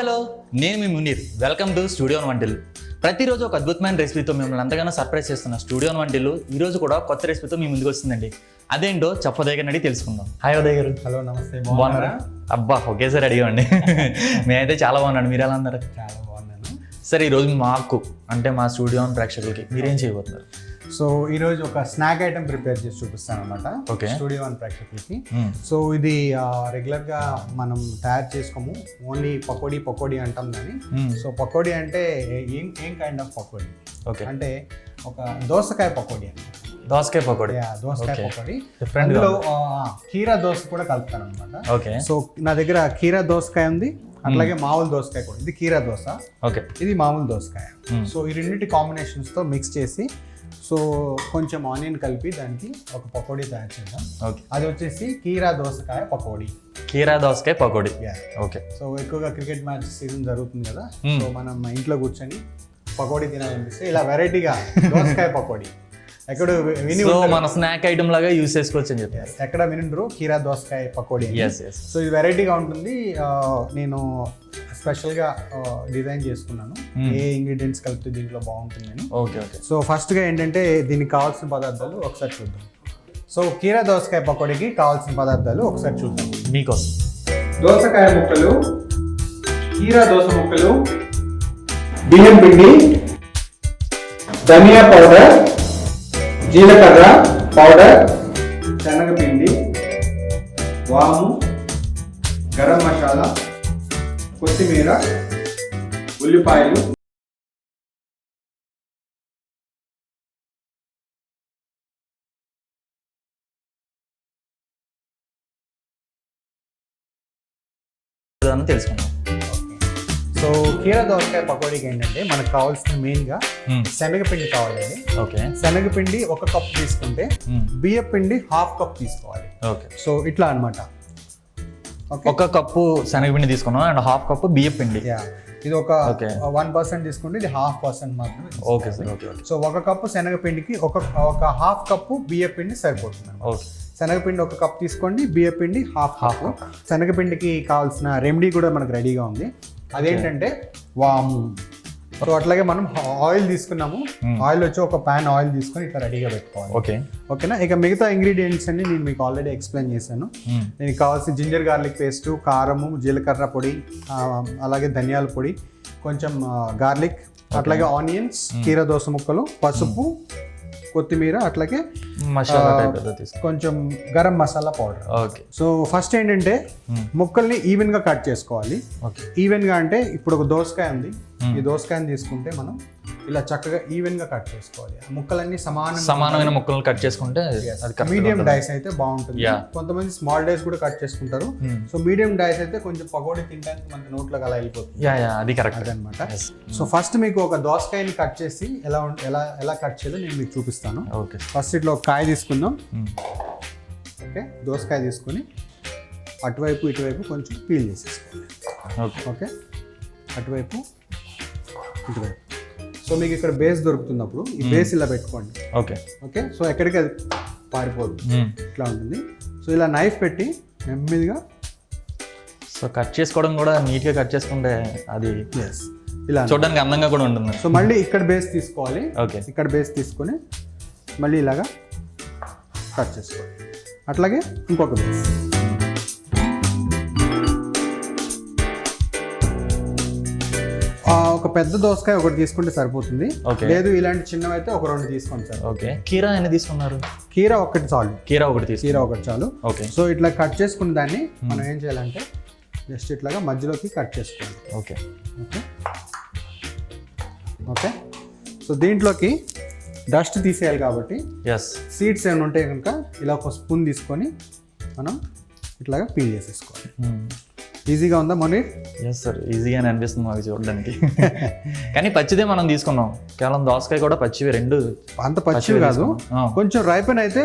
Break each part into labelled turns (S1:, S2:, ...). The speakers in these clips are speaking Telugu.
S1: హలో నేను మీ మునీర్. వెల్కమ్ టు స్టూడియో వంటిల్లు. ప్రతిరోజు ఒక అద్భుతమైన రెసిపీతో మిమ్మల్ని ఎంతగానో సర్ప్రైజ్ చేస్తున్న స్టూడియో వంటిల్లు ఈరోజు కూడా కొత్త రెసిపీతో మీ ముందుకు వస్తుందండి. అదేంటో చెప్పదగ్గనడి తెలుసుకుందాం. హాయ్ ఉదయ్ గారు.
S2: హలో, నమస్తే.
S1: బాగున్నారా? అబ్బా ఒకేసారి అడిగామండి. మేమైతే చాలా బాగున్నాను. మీరు ఎలా ఉన్నారు?
S2: చాలా బాగున్నాను.
S1: సరే, ఈరోజు మాకు అంటే మా స్టూడియో ప్రేక్షకులకి మీరేం చేయబోతున్నారు?
S2: సో ఈరోజు ఒక స్నాక్ ఐటమ్ ప్రిపేర్ చేసి చూపిస్తాను అనమాట
S1: ఓకే.
S2: స్టూడియో వన్ ప్రేక్షకులకి. సో ఇది రెగ్యులర్గా మనం తయారు చేసుకోము, ఓన్లీ పకోడీ అంటాం కానీ. సో పకోడీ అంటే ఏం కైండ్ ఆఫ్ పకోడీ
S1: ఓకే
S2: అంటే ఒక దోసకాయ పకోడీ అనమాట.
S1: దోసకాయ పకోడీ.
S2: దోసకాయ పకోడీ. అందులో కీరా దోస కూడా కలుపుతాను అనమాట.
S1: ఓకే.
S2: సో నా దగ్గర కీరా దోసకాయ ఉంది, అట్లాగే మామూలు దోసకాయ కూడా. ఇది కీరా దోస,
S1: ఓకే.
S2: ఇది మామూలు దోసకాయ. సో ఈ రెండింటి కాంబినేషన్స్తో మిక్స్ చేసి సో కొంచెం ఆనియన్ కలిపి దానికి ఒక పకోడీ తయారు చేద్దాం.
S1: ఓకే.
S2: అది వచ్చేసి కీరా దోసకాయ పకోడీ.
S1: కీరా దోసకాయ పకోడీ. ఓకే.
S2: సో ఎక్కువగా క్రికెట్ మ్యాచ్ సీజన్ జరుగుతుంది కదా, సో మనం ఇంట్లో కూర్చొని పకోడీ తినాలనిపిస్తే ఇలా వెరైటీగా దోసకాయ పకోడీ ఎక్కడ విని
S1: మన స్నాక్ ఐటమ్ లాగా యూస్ చేసుకోవచ్చు అని చెప్పారు.
S2: ఎక్కడ వినిండ్రు కీరా దోసకాయ పకోడీ.
S1: సో
S2: ఇది వెరైటీగా ఉంటుంది. నేను స్పెషల్గా డిజైన్ చేసుకున్నాను ఏ ఇంగ్రీడియంట్స్ కలిపితే దీంట్లో బాగుంటుందని.
S1: Okay okay.
S2: సో ఫస్ట్గా ఏంటంటే దీనికి కావాల్సిన పదార్థాలు ఒకసారి చూద్దాం. సో కీరా దోసకాయ పకోడీకి కావాల్సిన పదార్థాలు ఒకసారి చూద్దాం
S1: మీకోసం.
S2: దోసకాయ ముక్కలు, కీరా దోస ముక్కలు, బియ్యం పిండి, ధనియా పౌడర్, జీలకర్ర పౌడర్, శనగపిండి, వాము, గరం మసాలా, కొత్తిమీర, ఉల్లిపాయలు,
S1: తెలుసుకుందాం.
S2: సో కీరా దోసకాయ పకోడీకి ఏంటంటే మనకు కావాల్సిన మెయిన్గా శనగపిండి కావాలండి.
S1: ఓకే.
S2: శనగపిండి 1 కప్ తీసుకుంటే బియ్యం పిండి 1/2 కప్ తీసుకోవాలి.
S1: ఓకే.
S2: సో ఇట్లా అనమాట.
S1: 1 కప్పు శనగపిండి తీసుకున్నాం అండ్ 1/2 కప్పు బియ్యం పిండి.
S2: ఇది ఒక 1% తీసుకుంటే ఇది 1/2% మాత్రమే.
S1: Okay sir. Okay.
S2: So 1 cup శనగపిండికి ఒక 1/2 కప్పు బియ్యం పిండి సరిపోతుంది.
S1: ఓకే.
S2: శనగపిండి 1 కప్ తీసుకోండి, బియ్యం పిండి 1/2 కప్. శనగపిండికి కావాల్సిన రెమెడీ కూడా మనకు రెడీగా ఉంది. అదేంటంటే వాము. సో అట్లాగే మనం ఆయిల్ తీసుకున్నాము. ఆయిల్ వచ్చి ఒక ప్యాన్ ఆయిల్ తీసుకొని ఇట్లా రెడీగా పెట్టుకోవాలి.
S1: ఓకే.
S2: ఓకేనా. ఇక మిగతా ఇంగ్రీడియంట్స్ అన్ని నేను మీకు ఆల్రెడీ ఎక్స్ప్లెయిన్ చేశాను. దీనికి కావాల్సిన జింజర్ గార్లిక్ పేస్ట్, కారము, జీలకర్ర పొడి, అలాగే ధనియాల పొడి, కొంచెం గార్లిక్, అట్లాగే ఆనియన్స్, కీరా దోస ముక్కలు, పసుపు, కొత్తిమీర, అట్లాగే
S1: మసాలా
S2: కొంచెం garam masala powder.
S1: Okay.
S2: So first ఏంటంటే ముక్కల్ని ఈవెన్గా కట్ చేసుకోవాలి. ఈవెన్గా అంటే ఇప్పుడు ఒక దోసకాయ ఉంది, ఈ దోసకాయని తీసుకుంటే మనం ఇలా చక్కగా ఈవెన్గా కట్ చేసుకోవాలి. ముక్కలన్నీ
S1: సమానమైన ముక్కలను కట్ చేసుకుంటే
S2: మీడియం డైస్ అయితే బాగుంటుంది. కొంతమంది స్మాల్ డైస్ కూడా కట్ చేసుకుంటారు. సో మీడియం డైస్ అయితే కొంచెం పకోడీ తినడానికి మనకి నోట్లోకి అలా వెళ్ళిపోతుంది.
S1: అది కరెక్ట్
S2: అనమాట. సో ఫస్ట్ మీకు ఒక దోసకాయని కట్ చేసి ఎలా కట్ చేయాలో నేను మీకు చూపిస్తాను.
S1: ఓకే.
S2: ఫస్ట్ ఇట్లా ఒక కాయ తీసుకుందాం. ఓకే. దోసకాయ తీసుకొని అటువైపు ఇటువైపు కొంచెం పీల్ చేసేసుకోవాలి. ఓకే. అటువైపు ఇటువైపు. సో మీకు ఇక్కడ బేస్ దొరుకుతున్నప్పుడు ఈ బేస్ ఇలా పెట్టుకోండి.
S1: ఓకే.
S2: ఓకే. సో ఎక్కడికి అది పారిపోదు, ఇట్లా ఉంటుంది. సో ఇలా నైఫ్ పెట్టి నెమ్మదిగా
S1: సో కట్ చేసుకోవడం కూడా నీట్గా కట్ చేసుకుంటే అది
S2: ఇలా
S1: చూడడానికి అందంగా కూడా ఉంటుంది.
S2: సో మళ్ళీ ఇక్కడ బేస్ తీసుకోవాలి.
S1: ఓకే.
S2: ఇక్కడ బేస్ తీసుకొని మళ్ళీ ఇలాగా కట్ చేసుకోవాలి. అట్లాగే ఇంకొక బేస్. ఒక పెద్ద దోసకాయ ఒకటి తీసుకుంటే సరిపోతుంది. లేదు ఇలాంటి చిన్నవి అయితే ఒక 2 తీసుకోండి సార్.
S1: ఓకే. కీరా ఎన్ని తీసుకున్నారు?
S2: కీరా ఒకటి చాలు.
S1: కీరా ఒకటి చాలు.
S2: ఓకే. సో ఇట్లా కట్ చేసుకున్న దాన్ని మనం ఏం చేయాలంటే జస్ట్ ఇట్లాగా మధ్యలోకి కట్ చేసుకోవాలి.
S1: ఓకే.
S2: ఓకే. ఓకే. సో దీంట్లోకి డస్ట్ తీసేయాలి కాబట్టి సీడ్స్ ఏమైనా ఉంటే కనుక ఇలా ఒక స్పూన్ తీసుకొని మనం ఇట్లాగా పీల్ చేసేసుకోవాలి. ఈజీగా ఉందా మునీర్?
S1: ఎస్ సార్, ఈజీగానే అనిపిస్తుంది మాకు చూడడానికి. కానీ పచ్చిదే మనం తీసుకున్నాం. కేవలం దోసకాయ కూడా పచ్చివి, రెండు
S2: అంత పచ్చివి కాదు, కొంచెం రైపెన్ అయితే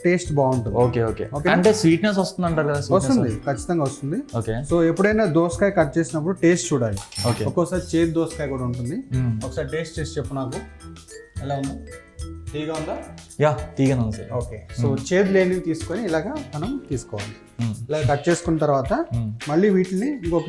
S2: టేస్ట్ బాగుంటుంది.
S1: Okay okay. అంటే స్వీట్నెస్ వస్తుంది అంటారు కదా?
S2: వస్తుంది, ఖచ్చితంగా వస్తుంది.
S1: ఓకే.
S2: సో ఎప్పుడైనా దోసకాయ కట్ చేసినప్పుడు టేస్ట్ చూడాలి. ఓకే. ఒక్కోసారి చేదు దోసకాయ కూడా ఉంటుంది. ఒకసారి టేస్ట్ చేసి చెప్పు నాకు, ఎలా ఉందా? తీగా ఉందా?
S1: తీగానే ఉంది సార్.
S2: ఓకే. సో చేదు లేనివి తీసుకొని ఇలాగా మనం తీసుకోవాలి. ఇలా కట్ చేసుకున్న తర్వాత మళ్ళీ వీటిని ఇంకొక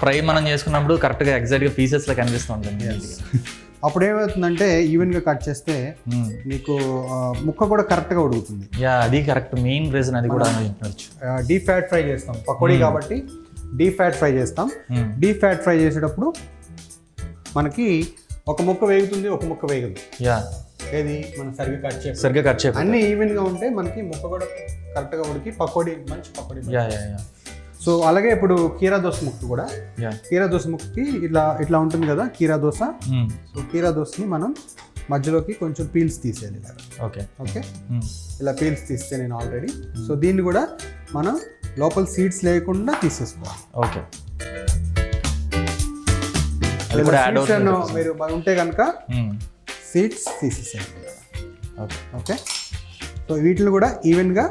S1: ఫ్రై మనం చేసుకున్నప్పుడు కరెక్ట్గా ఎగ్జాక్ట్గా పీసెస్లో కనిపిస్తూ ఉంటుంది.
S2: అప్పుడు ఏమవుతుందంటే ఈవెన్గా కట్ చేస్తే నీకు ముక్క కూడా కరెక్ట్గా ఉడుకుతుంది.
S1: యా, అది కరెక్ట్ మెయిన్ రీజన్, అది కూడా చెప్పవచ్చు.
S2: డీప్ ఫ్యాట్ ఫ్రై చేస్తాం పకోడీ కాబట్టి, డీప్ ఫ్యాట్ ఫ్రై చేస్తాం. డీప్ ఫ్యాట్ ఫ్రై చేసేటప్పుడు మనకి ఒక ముక్క వేగుతుంది, ఒక ముక్క వేగదు.
S1: యా,
S2: ఏది మనం సరిగ్గా కట్ చేయాలి.
S1: సరిగ్గా కట్ చేయాలి.
S2: అన్ని ఈవెన్గా ఉంటే మనకి ముక్క కూడా కరెక్ట్గా ఉడికి పకోడీ మంచి pakodi.
S1: Yeah yeah yeah.
S2: So అలాగే ఇప్పుడు కీరా దోశ ముక్క కూడా,
S1: యా,
S2: కీరా దోశ ముక్కకి ఇట్లా ఉంటుంది కదా కీరా దోశ. సో కీరా దోశని మనం మధ్యలోకి కొంచెం పీల్స్ తీసేయాలి ఇలా.
S1: ఓకే
S2: ఓకే, ఇలా పీల్స్ తీస్తే నేను ఆల్రెడీ. సో దీన్ని కూడా మనం లోపల సీడ్స్ లేకుండా తీసేసుకోవాలి.
S1: ఓకే,
S2: మీరు ఉంటే కనుక సీడ్స్ తీసేసేయండి.
S1: ఓకే
S2: ఓకే, సో వీటిని కూడా ఈవెన్గా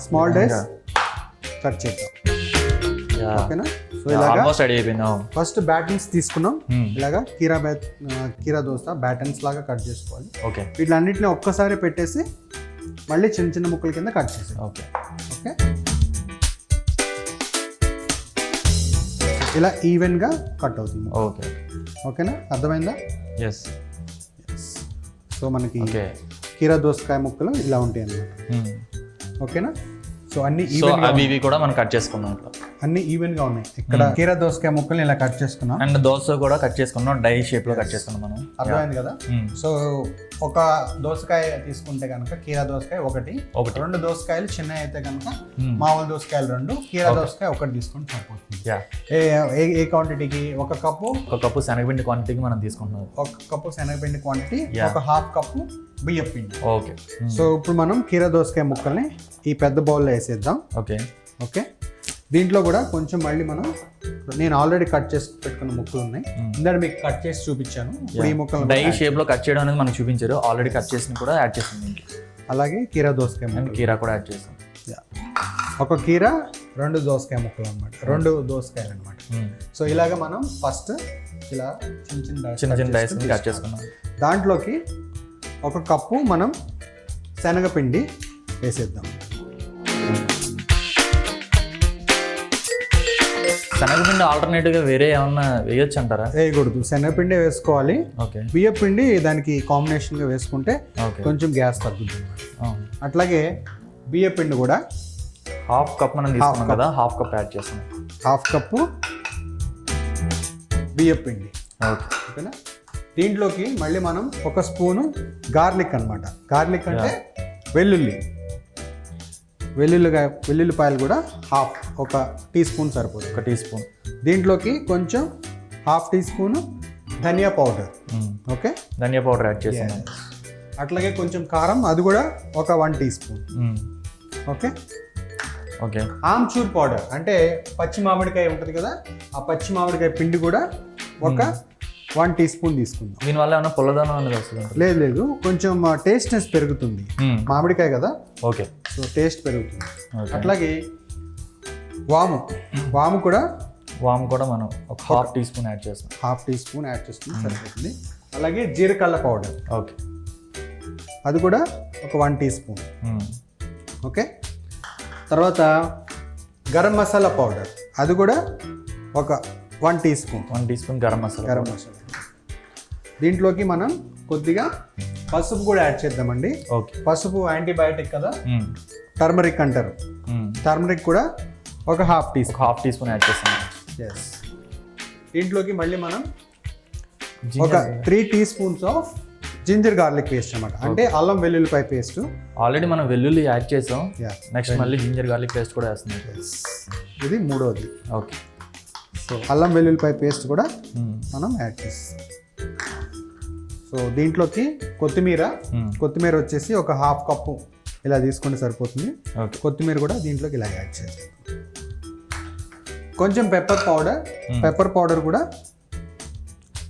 S2: స్మాల్ డైస్ కట్ చేద్దాం. ఓకేనా? సో ఇలాగా
S1: రెడీ అయిపోయింది.
S2: ఫస్ట్ బ్యాటన్స్ తీసుకున్నాం. ఇలాగా కీరా దోశ బ్యాటన్స్ లాగా కట్ చేసుకోవాలి.
S1: ఓకే,
S2: వీటిలన్నింటినీ ఒక్కసారి పెట్టేసి మళ్ళీ చిన్న చిన్న ముక్కల కింద కట్ చేసాం.
S1: ఓకే
S2: ఓకే, ఇలా ఈవెన్గా కట్ అవుతుంది.
S1: ఓకే,
S2: ఓకేనా? అర్థమైందా?
S1: ఎస్.
S2: సో మనకి
S1: ఓకే,
S2: కీరా దోసకాయ ముక్కలు ఇలా ఉంటాయి అన్నమాట. ఓకేనా? సో అన్ని
S1: అవి కూడా మనం కట్ చేసుకున్నాం.
S2: అన్ని ఈవెన్గా ఉన్నాయి. ఇక్కడ కీరా దోసకాయ ముక్కల్ని ఇలా కట్ చేసుకున్నాం.
S1: అండ్ దోశ కూడా కట్ చేసుకున్నాం, డై షేప్లో కట్ చేసుకున్నాం మనం.
S2: అర్థమైంది కదా? సో ఒక దోసకాయ తీసుకుంటే కనుక కీరా దోసకాయ ఒకటి, 2 దోసకాయలు చిన్నవి అయితే కనుక మామూలు దోసకాయలు 2, కీరా దోసకాయ ఒకటి తీసుకుంటే సరిపోతుంది. ఏ క్వాంటిటీకి? ఒక కప్పు
S1: శనగపిండి క్వాంటిటీకి మనం తీసుకుంటున్నాం.
S2: ఒక కప్పు శనగపిండి క్వాంటిటీ, ఒక హాఫ్ కప్పు బియ్యం పిండి.
S1: ఓకే,
S2: సో ఇప్పుడు మనం కీరా దోసకాయ ముక్కల్ని ఈ పెద్ద బౌల్లో వేసేద్దాం.
S1: ఓకే
S2: ఓకే, దీంట్లో కూడా కొంచెం మళ్ళీ నేను ఆల్రెడీ కట్ చేసి పెట్టుకున్న ముక్కలు ఉన్నాయి. ఇందాక మీకు కట్ చేసి చూపించాను. ఇప్పుడు ఈ ముక్కలు
S1: డై షేప్ లో కట్ చేయడం అనేది మనకు చూపించారు. ఆల్రెడీ కట్ చేసిన కూడా యాడ్ చేసాం.
S2: అలాగే కీరా దోసకాయ ముక్కలు,
S1: కీరా కూడా యాడ్ చేసాం.
S2: ఒక కీరా 2 దోసకాయ ముక్కలు అనమాట, 2 దోసకాయలు అనమాట. సో ఇలాగ మనం ఫస్ట్ ఇలా చిన్న చిన్న
S1: డైస్ కట్ చేసుకున్నాం.
S2: దాంట్లోకి ఒక కప్పు మనం శనగపిండి వేసేద్దాం.
S1: శనగపిండి ఆల్టర్నేటివ్ గా వేరే ఏమన్నా వేయొచ్చు అంటారా?
S2: వేయకూడదు, శనగపిండి వేసుకోవాలి.
S1: ఓకే,
S2: బియ్యం పిండి దానికి కాంబినేషన్ గా వేసుకుంటే కొంచెం గ్యాస్ తగ్గుతుంది. అట్లాగే బియ్యం పిండి కూడా
S1: హాఫ్ కప్ మనం తీసుకున్నాం కదా, హాఫ్ కప్ యాడ్ చేస్తాం.
S2: హాఫ్ కప్పు బియ్యం పిండి. ఓకేనా? దీంట్లోకి మళ్ళీ మనం ఒక స్పూను గార్లిక్ అనమాట. గార్లిక్ అంటే వెల్లుల్లిపాయలు కూడా ఒక టీ స్పూన్ సరిపోతుంది.
S1: ఒక టీ స్పూన్.
S2: దీంట్లోకి కొంచెం హాఫ్ టీ స్పూన్ ధనియా పౌడర్. ఓకే,
S1: ధనియా పౌడర్ యాడ్ చేసాను.
S2: అట్లాగే కొంచెం కారం, అది కూడా ఒక 1 టీ స్పూన్. ఓకే
S1: ఓకే,
S2: ఆమ్చూర్ పౌడర్ అంటే పచ్చి మామిడికాయ ఉంటుంది కదా, ఆ పచ్చి మామిడికాయ పిండి కూడా ఒక 1 టీ స్పూన్ తీసుకుందాం.
S1: దీనివల్ల ఏమైనా పుల్లదనం అనేది వస్తుంది?
S2: లేదు, కొంచెం టేస్ట్నెస్ పెరుగుతుంది. మామిడికాయ కదా.
S1: ఓకే, సో
S2: టేస్ట్ పెరుగుతుంది. అట్లాగే వాము కూడా మనం ఒక హాఫ్ టీ స్పూన్ యాడ్ చేస్తాం. హాఫ్ టీ స్పూన్ యాడ్ చేస్తుంది సరిపోతుంది. అలాగే జీలకర్ర పౌడర్.
S1: ఓకే,
S2: అది కూడా ఒక 1 టీ స్పూన్. ఓకే, తర్వాత గరం మసాలా పౌడర్, అది కూడా ఒక 1 teaspoon.
S1: 1 teaspoon garam masala.
S2: దీంట్లోకి మనం కొద్దిగా పసుపు కూడా యాడ్ చేద్దామండి.
S1: ఓకే,
S2: పసుపు యాంటీబయాటిక్ కదా, టర్మరిక్ అంటారు. టర్మరిక్ కూడా ఒక హాఫ్ టీ స్పూన్
S1: యాడ్ చేస్తాం.
S2: ఎస్. దీంట్లోకి మళ్ళీ మనం ఒక 3 teaspoons of ginger garlic paste అన్నమాట, అంటే అల్లం వెల్లుల్లిపాయ పేస్ట్.
S1: ఆల్రెడీ మనం వెల్లుల్లి యాడ్ చేసాం. నెక్స్ట్ మళ్ళీ జింజర్ గార్లిక్ పేస్ట్ కూడా వేస్తున్నాం.
S2: ఇది మూడోది.
S1: ఓకే,
S2: సో అల్లం వెల్లుల్లిపాయ పేస్ట్ కూడా మనం యాడ్ చేస్తాం. సో దీంట్లోకి కొత్తిమీర వచ్చేసి ఒక హాఫ్ కప్పు ఇలా తీసుకుంటే సరిపోతుంది. కొత్తిమీర కూడా దీంట్లోకి ఇలా యాడ్ చేస్తాం. కొంచెం పెప్పర్ పౌడర్ కూడా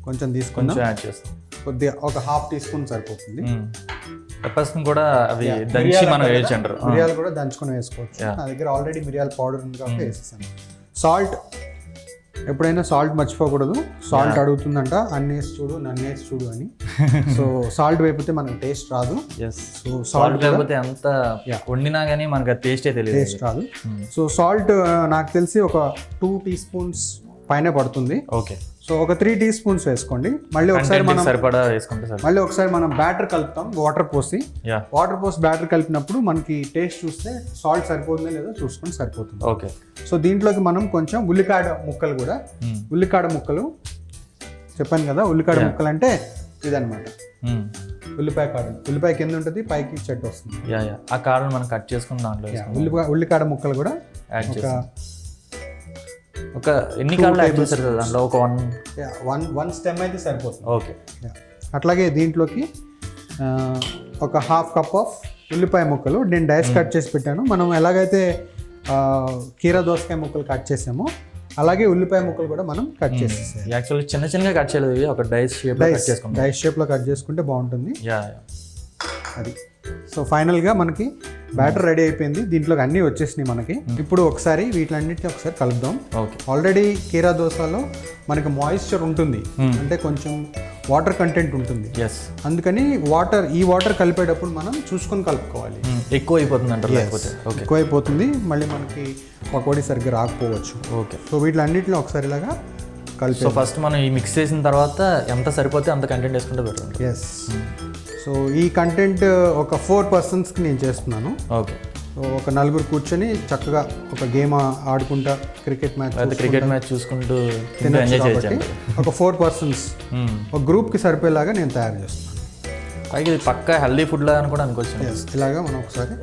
S2: కొంచెం తీసుకుందాం,
S1: యాడ్ చేస్తాం.
S2: కొద్దిగా ఒక హాఫ్ టీ స్పూన్ సరిపోతుంది.
S1: పెప్పర్స్ కూడా అవి దంచి మనం వేయచ్చు అంటారు.
S2: మిరియాలు కూడా దంచుకొని వేసుకోవచ్చు. నా దగ్గర ఆల్రెడీ మిరియాల పౌడర్ ఉంది కాబట్టి వేసేసాను. సాల్ట్, ఎప్పుడైనా సాల్ట్ మర్చిపోకూడదు. సాల్ట్ అడుగుతుందంట, అన్ని వేసి చూడు, నన్ను వేసి చూడు అని. సో సాల్ట్ వేపితే మనకు టేస్ట్ రాదు.
S1: సో సాల్ట్ వేపితే ఎంత వండినా కానీ మనకు టేస్ట్ రాదు.
S2: సో సాల్ట్ నాకు తెలిసి ఒక 2 టీ స్పూన్స్ పైన పడుతుంది.
S1: ఓకే.
S2: సో ఒక 3 టీ స్పూన్స్ వేసుకోండి. మళ్ళీ ఒకసారి మనం
S1: సరిపడా వేసుకుంటే
S2: బ్యాటర్ కలుపుతాం వాటర్ పోసి. వాటర్ పోసి బ్యాటర్ కలిపినప్పుడు మనకి టేస్ట్ చూస్తే సాల్ట్ సరిపోతుందో లేదో చూసుకొని సరిపోతుంది.
S1: ఓకే.
S2: సో దీంట్లోకి మనం కొంచెం ఉల్లికాడ ముక్కలు కూడా, ఉల్లికాడ ముక్కలు చెప్పాను కదా, ఉల్లికాడ ముక్కలు అంటే ఇదనమాట. ఉల్లిపాయ కింద ఉంటుంది, పైకి చెట్టు వస్తుంది.
S1: ఆ కాడను మనం కట్ చేసుకున్న దాంట్లో
S2: ఉల్లికాడ ముక్కలు కూడా
S1: ఒక ఎన్ని కాళ్ళు యాడ్ చేస్తారు కదా దాంట్లో? ఒక
S2: వన్ స్టెమ్ అయితే సరిపోతుంది.
S1: ఓకే.
S2: అట్లాగే దీంట్లోకి ఒక హాఫ్ కప్ ఆఫ్ ఉల్లిపాయ ముక్కలు నేను డైస్ కట్ చేసి పెట్టాను. మనం ఎలాగైతే కీరా దోసకాయ ముక్కలు కట్ చేసామో అలాగే ఉల్లిపాయ ముక్కలు కూడా మనం కట్ చేసేసాం.
S1: యాక్చువల్లీ చిన్న చిన్నగా కట్ చేయలేదు, ఒక డైస్ షేప్లో
S2: కట్ చేసుకుంటే బాగుంటుంది. అది. సో ఫైనల్గా మనకి బ్యాటర్ రెడీ అయిపోయింది. దీంట్లోకి అన్నీ వచ్చేసినాయి మనకి. ఇప్పుడు ఒకసారి వీటిలన్నిటిని ఒకసారి కలుపుదాం. ఆల్రెడీ కీరా దోసలో మనకి మాయిశ్చర్ ఉంటుంది, అంటే కొంచెం వాటర్ కంటెంట్ ఉంటుంది. అందుకని ఈ వాటర్ కలిపేటప్పుడు మనం చూసుకొని కలుపుకోవాలి.
S1: ఎక్కువ అయిపోతుంది అంటారు,
S2: ఎక్కువ అయిపోతుంది, మళ్ళీ మనకి పకోడీ సరిగ్గా రాకపోవచ్చు.
S1: ఓకే.
S2: సో వీటిలన్నిటిని ఒకసారి ఇలాగా కలిపి.
S1: సో ఫస్ట్ మనం ఈ మిక్స్ చేసిన తర్వాత ఎంత సరిపోతే అంత కంటెంట్ వేసుకుంటే బెటర్.
S2: ఎస్. సో ఈ కంటెంట్ ఒక 4 పర్సన్స్కి నేను చేస్తున్నాను.
S1: ఓకే.
S2: సో ఒక 4 కూర్చొని చక్కగా ఒక గేమ్ ఆడుకుంటా, క్రికెట్ మ్యాచ్
S1: చూసుకుంటూ
S2: ఒక 4 పర్సన్స్ ఒక గ్రూప్కి సరిపోయేలాగా నేను తయారు చేస్తున్నాను.
S1: పైకి ఇది పక్కా హెల్దీ ఫుడ్ లాగా కూడా అనుకోవచ్చు.
S2: ఇలాగా మనం ఒకసారి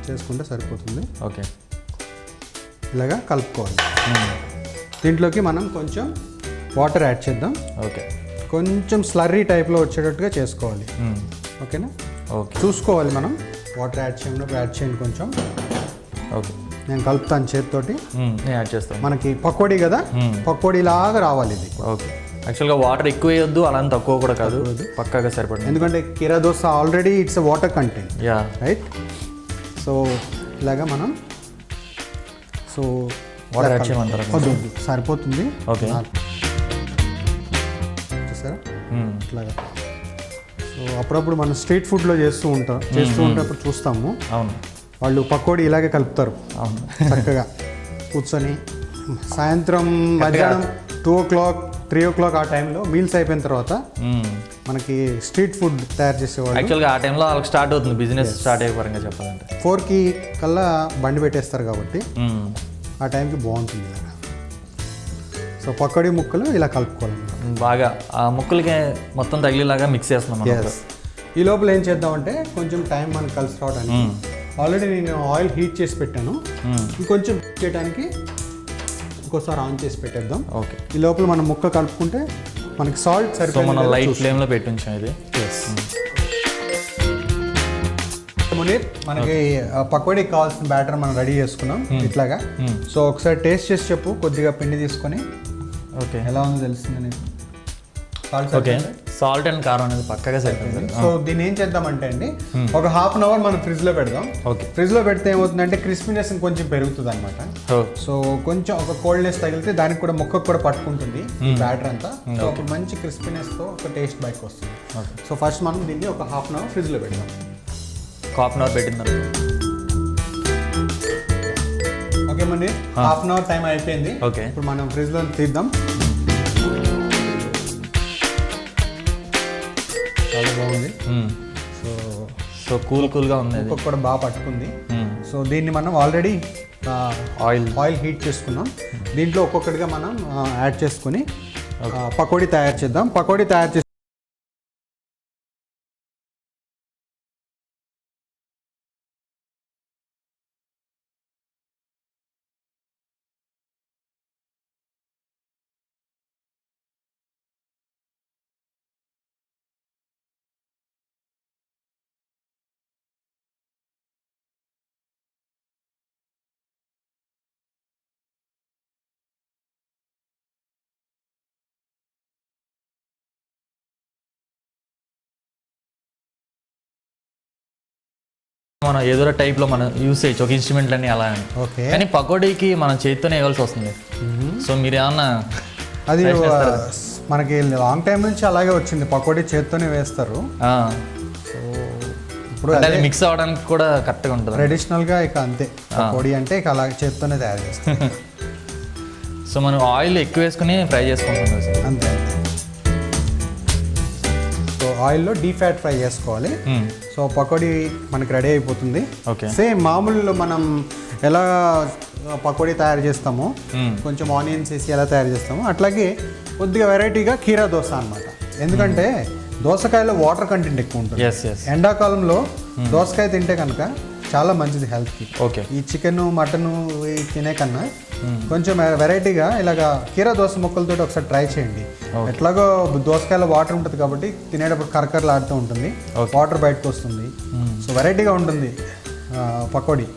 S2: చేసుకుంటే సరిపోతుంది.
S1: ఓకే.
S2: ఇలాగా కలుపుకోవాలి. దీంట్లోకి మనం కొంచెం వాటర్ యాడ్ చేద్దాం.
S1: ఓకే.
S2: కొంచెం స్లర్రీ టైప్లో వచ్చేటట్టుగా చేసుకోవాలి. ఓకేనా?
S1: ఓకే.
S2: చూసుకోవాలి మనం వాటర్ యాడ్ చేయండి కొంచెం.
S1: ఓకే.
S2: నేను కలుపుతాను చేతితోటి.
S1: నేను యాడ్ చేస్తాను.
S2: మనకి పకోడీ కదా, పకోడీ లాగా రావాలి ఇది.
S1: ఓకే. యాక్చువల్గా వాటర్ ఎక్కువ వేయొద్దు, అలా తక్కువ కూడా కాదు, పక్కాగా సరిపడింది.
S2: ఎందుకంటే కీరా dosa already it's water content, right? So ఇలాగా మనం
S1: వాటర్ యాడ్ చేయమంటారా?
S2: సరిపోతుంది.
S1: ఓకే.
S2: చూసారా ఇట్లాగా. సో అప్పుడప్పుడు మనం స్ట్రీట్ ఫుడ్లో చేస్తూ ఉంటప్పుడు చూస్తాము.
S1: అవును.
S2: వాళ్ళు పకోడీ ఇలాగే కలుపుతారు.
S1: అవును.
S2: చక్కగా కూర్చొని సాయంత్రం మధ్యాహ్నం 2 o'clock 3 o'clock ఆ టైంలో మీల్స్ అయిపోయిన తర్వాత మనకి స్ట్రీట్ ఫుడ్ తయారు చేసేవాళ్ళు.
S1: యాక్చువల్గా ఆ టైంలో వాళ్ళకి స్టార్ట్ అవుతుంది బిజినెస్, స్టార్ట్ అయ్యే పరంగా చెప్పాలంటే
S2: 4కి కల్లా బండి పెట్టేస్తారు కాబట్టి ఆ టైంకి బాగుంటుంది ఇలాగా. సో పకోడీ ముక్కలు ఇలా కలుపుకోవాలన్నమాట.
S1: బాగా ఆ ముక్కలకి మొత్తం తగిలేలాగా మిక్స్ చేస్తున్నాం.
S2: ఈ లోపల ఏం చేద్దామంటే కొంచెం టైం మనకు కలిసి రావడానికి ఆల్రెడీ నేను ఆయిల్ హీట్ చేసి పెట్టాను. ఇంకొంచెం చేయడానికి ఇంకోసారి ఆన్ చేసి పెట్టేద్దాం.
S1: ఓకే.
S2: ఈ లోపల మనం ముక్క కలుపుకుంటే మనకి సాల్ట్ సరిపోతుంది.
S1: మనం లైట్ ఫ్లేమ్లో పెట్టించాం ఇది.
S2: మునీర్, మనకి పకోడీకి కావాల్సిన బ్యాటర్ మనం రెడీ చేసుకున్నాం ఇట్లాగా. సో ఒకసారి టేస్ట్ చేసి చెప్పు, కొద్దిగా పిండి తీసుకొని.
S1: ఓకే.
S2: ఎలా ఉందో తెలుస్తుంది నీకు?
S1: ఓకే. సాల్ట్ అండ్ కారం అనేది పక్కగా సరిపోతుంది.
S2: సో దీన్ని ఏం చేద్దామంటే అండి, ఒక 1/2 hour మనం ఫ్రిడ్జ్లో పెడదాం.
S1: ఓకే.
S2: ఫ్రిడ్జ్లో పెడితే ఏమవుతుందంటే క్రిస్పీనెస్ కొంచెం పెరుగుతుంది అనమాట. సో కొంచెం ఒక కోల్డ్నెస్ తగిలితే దానికి కూడా ముక్కకు కూడా పట్టుకుంటుంది బ్యాటర్ అంతా. సో ఒక మంచి క్రిస్పీనెస్తో ఒక టేస్ట్ బైక్ వస్తుంది. సో ఫస్ట్ మనం దీన్ని ఒక 1/2 hour ఫ్రిడ్జ్లో పెడదాం.
S1: 1/2 hour పెట్టిన తర్వాత
S2: ఓకే మళ్ళీ 1/2 hour టైం అయిపోయింది.
S1: ఓకే.
S2: ఇప్పుడు మనం ఫ్రిడ్జ్లో తీద్దాం. చాలా బాగుంది.
S1: సో కూల్గా ఉంది,
S2: ముక్కకు కూడా బాగా పట్టుకుంది. సో దీన్ని మనం ఆల్రెడీ ఆయిల్ హీట్ చేసుకున్నాం. దీంట్లో ఒక్కొక్కటిగా మనం యాడ్ చేసుకుని పకోడీ తయారు చేద్దాం. పకోడీ తయారు చేసి
S1: మనం ఏదో టైప్లో మనం యూస్ చేయొచ్చు, ఒక ఇన్స్ట్రుమెంట్లు అన్నీ అలా అని.
S2: ఓకే.
S1: కానీ పకోడీకి మనం చేతితోనే వేయాల్సి వస్తుంది. సో మీరు ఏమన్నా
S2: అది మనకి లాంగ్ టైం నుంచి అలాగే వచ్చింది, పకోడీ చేతితోనే వేస్తారు. సో ఇప్పుడు
S1: అది మిక్స్ అవ్వడానికి కూడా కరెక్ట్గా ఉంటుంది.
S2: ట్రెడిషనల్గా ఇక అంతే, పకోడీ అంటే ఇక అలా చేతితోనే తయారు చేస్తారు.
S1: సో మనం ఆయిల్ ఎక్కువ వేసుకుని ఫ్రై చేసుకుంటాం కదా సార్.
S2: అంతే. సో ఆయిల్లో డీప్ ఫ్యాట్ ఫ్రై చేసుకోవాలి. సో పకోడీ మనకి రెడీ అయిపోతుంది.
S1: ఓకే.
S2: సేమ్ మామూలు మనం ఎలా పకోడీ తయారు చేస్తామో కొంచెం ఆనియన్స్ వేసి ఎలా తయారు చేస్తామో అట్లాగే కొద్దిగా వెరైటీగా కీరా దోశ అన్నమాట. ఎందుకంటే దోసకాయలో వాటర్ కంటెంట్ ఎక్కువ ఉంటుంది. ఎండాకాలంలో దోసకాయ తింటే కనుక చాలా మంచిది హెల్త్కి.
S1: ఓకే.
S2: ఈ చికెన్ మటన్ తినే కన్నా కొంచెం వెరైటీగా ఇలాగా కీరా దోశ ముక్కలతో ఒకసారి ట్రై చేయండి. ఎట్లాగో దోసకాయలో వాటర్ ఉంటుంది కాబట్టి తినేటప్పుడు కరకరలాడుతూ ఉంటుంది, వాటర్ బయటకు వస్తుంది. సో వెరైటీగా ఉంటుంది పకోడీ.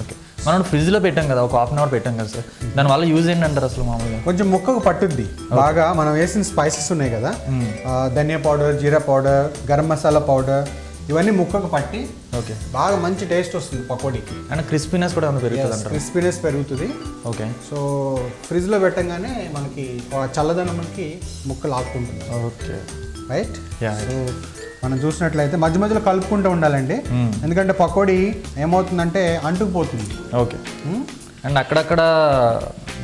S1: ఓకే. మనం ఫ్రిడ్జ్లో పెట్టాం కదా, ఒక హాఫ్ అన్ అవర్ పెట్టాం కదా సార్, దానివల్ల యూజ్ ఏంటంటారు అసలు మామూలుగా?
S2: కొంచెం ముక్కకు పట్టుద్ది బాగా. మనం వేసిన స్పైసెస్ ఉన్నాయి కదా, ధనియా పౌడర్, జీరా పౌడర్, గరం మసాలా పౌడర్, ఇవన్నీ ముక్కకు పట్టి
S1: ఓకే
S2: బాగా మంచి టేస్ట్ వస్తుంది పకోడీకి.
S1: అండ్ క్రిస్పీనెస్ కూడా పెరుగుతుంది అంటారు.
S2: క్రిస్పీనెస్ పెరుగుతుంది.
S1: ఓకే.
S2: సో ఫ్రిడ్జ్లో పెట్టంగానే మనకి చల్లదనం మనకి ముక్కలు ఆపుకుంటుంది.
S1: ఓకే.
S2: రైట్.
S1: సో
S2: మనం చూసినట్లయితే మధ్య మధ్యలో కలుపుకుంటూ ఉండాలండి. ఎందుకంటే పకోడీ ఏమవుతుందంటే అంటుకుపోతుంది.
S1: ఓకే. అండ్ అక్కడక్కడ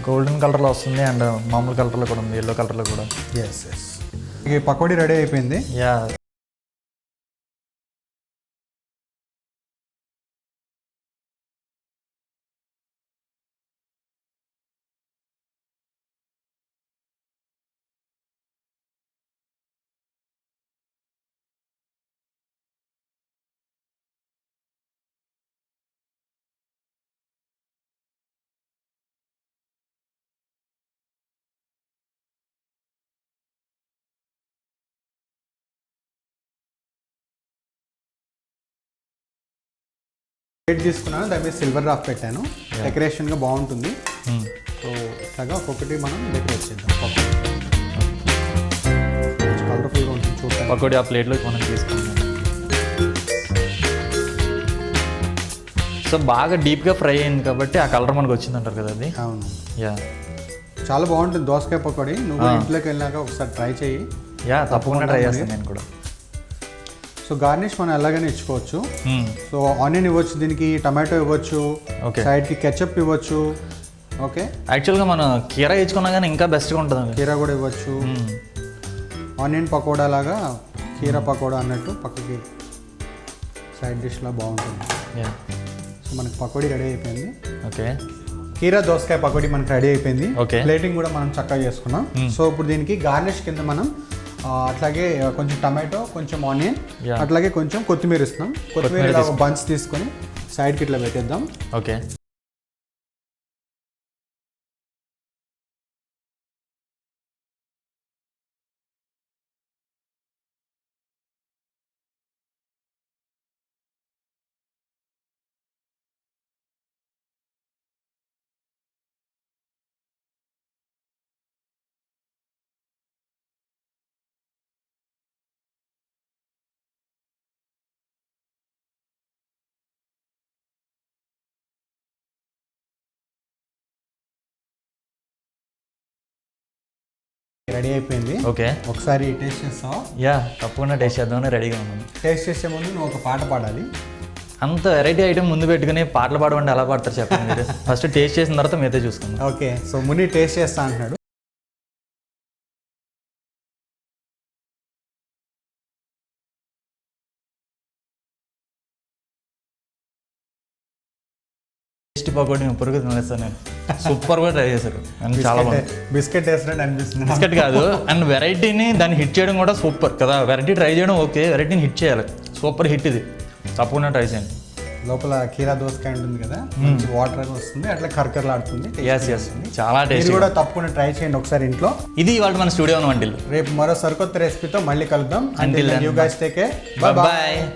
S1: గోల్డెన్ కలర్లో వస్తుంది అండ్ మామూలు కలర్లో కూడా ఉంది, ఎల్లో కలర్లో కూడా.
S2: ఎస్. ఈ పకోడీ రెడీ అయిపోయింది.
S1: యా.
S2: ప్లేట్ తీసుకున్నాను, దాని మీద సిల్వర్ రాఫ్ పెట్టాను. డెకరేషన్గా బాగుంటుంది. సో ఇట్లాగా ఒక్కొక్కటి మనం డెకరేట్ చేద్దాం. కలర్ఫుల్గా ఉంటుంది చూడండి.
S1: పకోడీ ఆ ప్లేట్లో మనం తీసుకున్నాం. సో బాగా డీప్గా ఫ్రై అయింది కాబట్టి ఆ కలర్ మనకు వచ్చింది అంటారు కదా అది.
S2: అవును.
S1: యా.
S2: చాలా బాగుంటుంది దోసకాయ పకోడీ. నువ్వు ఇంట్లోకి వెళ్ళాక ఒకసారి ట్రై చేయి.
S1: యా, తప్పకుండా ట్రై చేస్తాను నేను కూడా.
S2: సో గార్నిష్ మనం ఎలాగైనా ఇచ్చుకోవచ్చు. సో ఆనియన్ ఇవ్వచ్చు, దీనికి టమాటో ఇవ్వచ్చు, సైడ్కి కెచప్ ఇవ్వచ్చు. ఓకే.
S1: యాక్చువల్గా మనం కీరా ఇచ్చుకున్నా కానీ ఇంకా బెస్ట్గా ఉంటుంది.
S2: కీరా కూడా ఇవ్వచ్చు. ఆనియన్ పకోడా లాగా కీరా పకోడా అన్నట్టు పక్కకి సైడ్ డిష్లా బాగుంటుంది. సో మనకి పకోడీ రెడీ అయిపోయింది.
S1: ఓకే.
S2: కీరా దోసకాయ పకోడీ మనకి రెడీ అయిపోయింది.
S1: ఓకే.
S2: ప్లేటింగ్ కూడా మనం చక్కగా చేసుకున్నాం. సో ఇప్పుడు దీనికి గార్నిష్ కింద మనం అట్లాగే కొంచెం టమాటో, కొంచెం ఆనియన్, అట్లాగే కొంచెం కొత్తిమీర ఇస్తున్నాం. కొత్తిమీర బంచ్ తీసుకొని సైడ్కి ఇట్లా పెట్టేద్దాం.
S1: ఓకే.
S2: రెడీ అయిపోయింది.
S1: ఓకే.
S2: ఒకసారి టేస్ట్ చేస్తావా?
S1: యా, తప్పకుండా టేస్ట్ చేద్దామని రెడీగా ఉన్నాను.
S2: టేస్ట్ చేసే ముందు నువ్వు ఒక పాట పాడాలి.
S1: అంత వెరైటీ ఐటమ్ ముందు పెట్టుకుని పాటలు పాడమంటే ఎలా పాడతారు చెప్పండి మీరు? ఫస్ట్ టేస్ట్ చేసిన తర్వాత మీతో చూసుకుందాం.
S2: ఓకే. సో ముని టేస్ట్ చేస్తా అంటున్నాడు.
S1: టేస్ట్ పకోడీ పొరుగు తినేస్తాను నేను. సూపర్గా ట్రై చేశారు అండ్ చాలా బాగుంది.
S2: బిస్కెట్ వేసినట్టు అనిపిస్తుంది.
S1: బిస్కెట్ కాదు, అండ్ వెరైటీని దాన్ని హిట్ చేయడం కూడా సూపర్ కదా. వెరైటీ ట్రై చేయడం ఓకే, వెరైటీని హిట్ చేయాలి. సూపర్ హిట్ ఇది, తప్పకుండా ట్రై చేయండి.
S2: లోపల కీరా దోసకాయ ఉంటుంది కదా, మంచి వాటర్ వస్తుంది, అట్లా కరకరలాడుతుంది.
S1: చాలా టేస్ట్
S2: కూడా తప్పకుండా ట్రై చేయండి ఒకసారి ఇంట్లో.
S1: ఇది ఇవాళ మన స్టూడియో వంటలు.
S2: రేపు మరో సరికొత్త రెసిపీతో మళ్ళీ కలుద్దాం.
S1: Until then,
S2: you guys take care.
S1: Bye bye.